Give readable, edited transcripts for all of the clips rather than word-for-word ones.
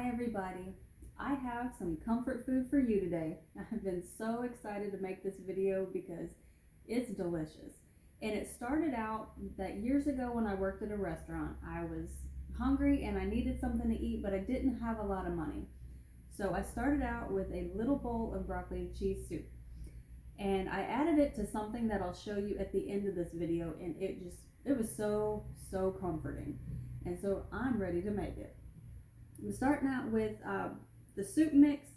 Hi everybody, I have some comfort food for you today. I've been so excited to make this video because it's delicious. And it started out that years ago when I worked at a restaurant. I was hungry and I needed something to eat, but I didn't have a lot of money. So I started out with a little bowl of broccoli and cheese soup. And I added it to something that I'll show you at the end of this video, and it was so comforting. And so I'm ready to make it. I'm starting out with the soup mix.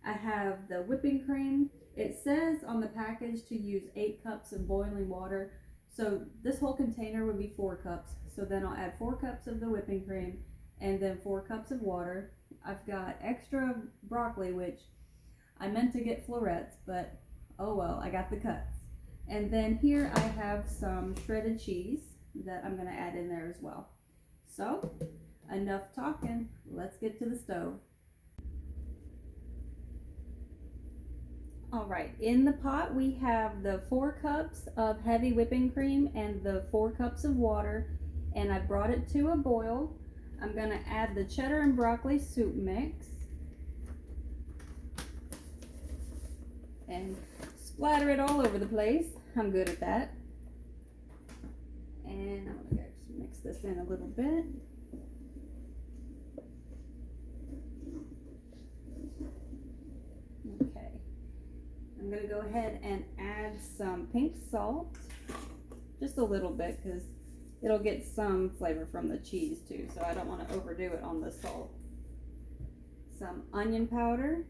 I have the whipping cream. It says on the package to use 8 cups of boiling water. So this whole container would be 4 cups. So then I'll add 4 cups of the whipping cream and then 4 cups of water. I've got extra broccoli, which I meant to get florets, but oh well, I got the cuts. And then here I have some shredded cheese that I'm going to add in there as well. So enough talking, let's get to the stove. Alright, in the pot we have the 4 cups of heavy whipping cream and the 4 cups of water, and I brought it to a boil. I'm going to add the cheddar and broccoli soup mix and splatter it all over the place. I'm good at that. And I'm going to mix this in a little bit. Okay, I'm going to go ahead and add some pink salt, just a little bit because it'll get some flavor from the cheese too, so I don't want to overdo it on the salt. Some onion powder,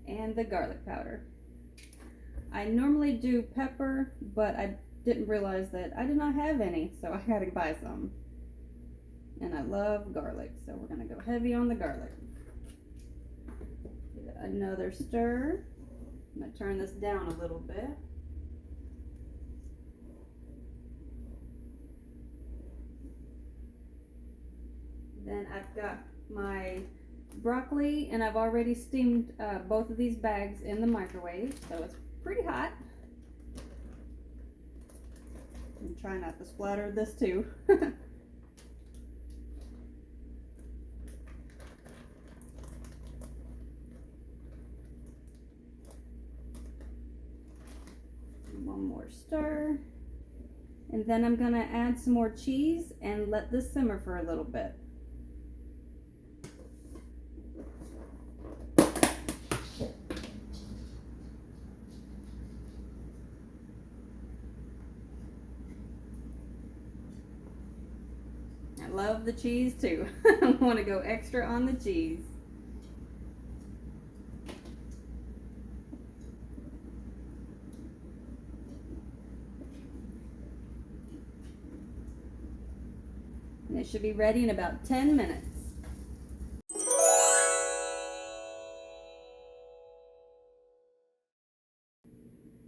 and the garlic powder. I normally do pepper, but I didn't realize that I did not have any, so I had to buy some. And I love garlic, so we're going to go heavy on the garlic. Give it another stir. I'm going to turn this down a little bit. Then I've got my broccoli, and I've already steamed both of these bags in the microwave, so it's pretty hot. And try not to splatter this too. One more stir. And then I'm gonna add some more cheese and let this simmer for a little bit. I love the cheese too. I want to go extra on the cheese. And it should be ready in about 10 minutes.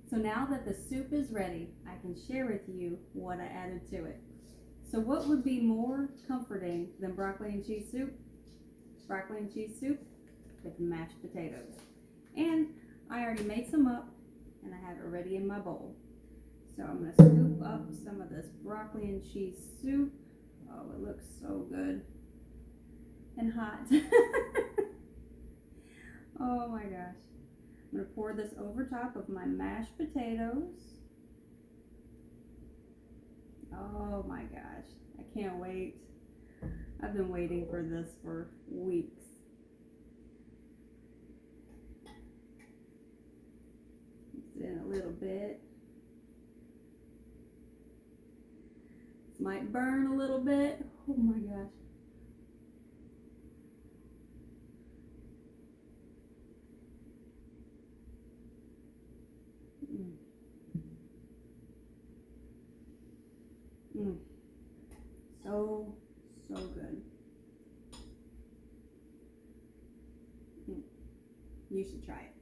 So now that the soup is ready, I can share with you what I added to it. So what would be more comforting than broccoli and cheese soup? Broccoli and cheese soup with mashed potatoes. And I already made some up and I have it ready in my bowl. So I'm going to scoop up some of this broccoli and cheese soup. Oh, it looks so good and hot. Oh my gosh. I'm going to pour this over top of my mashed potatoes. Oh my gosh, I can't wait. I've been waiting for this for weeks. Mix it in a little bit. This might burn a little bit. Oh my gosh. So good. You should try it.